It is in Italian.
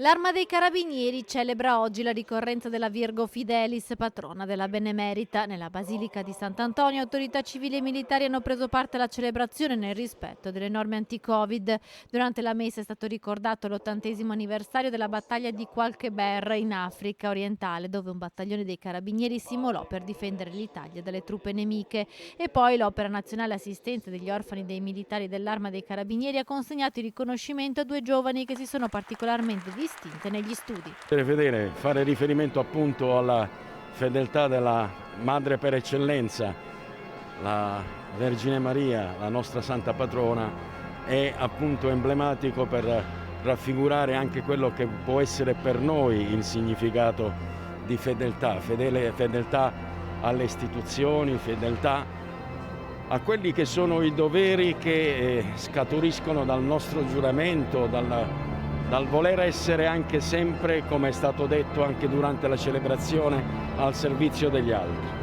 L'Arma dei Carabinieri celebra oggi la ricorrenza della Virgo Fidelis, patrona della Benemerita. Nella Basilica di Sant'Antonio, autorità civili e militari hanno preso parte alla celebrazione nel rispetto delle norme anti-Covid. Durante la messa è stato ricordato l'80° anniversario della battaglia di Qualqueber in Africa orientale, dove un battaglione dei Carabinieri si immolò per difendere l'Italia dalle truppe nemiche. E poi l'Opera Nazionale Assistenza degli Orfani dei Militari dell'Arma dei Carabinieri ha consegnato il riconoscimento a 2 giovani che si sono particolarmente distinte negli studi. Fedele, fare riferimento appunto alla fedeltà della madre per eccellenza, la Vergine Maria, la nostra santa patrona, è appunto emblematico per raffigurare anche quello che può essere per noi il significato di fedeltà, fedeltà alle istituzioni, fedeltà a quelli che sono i doveri che scaturiscono dal nostro giuramento, dal voler essere anche sempre, come è stato detto anche durante la celebrazione, al servizio degli altri.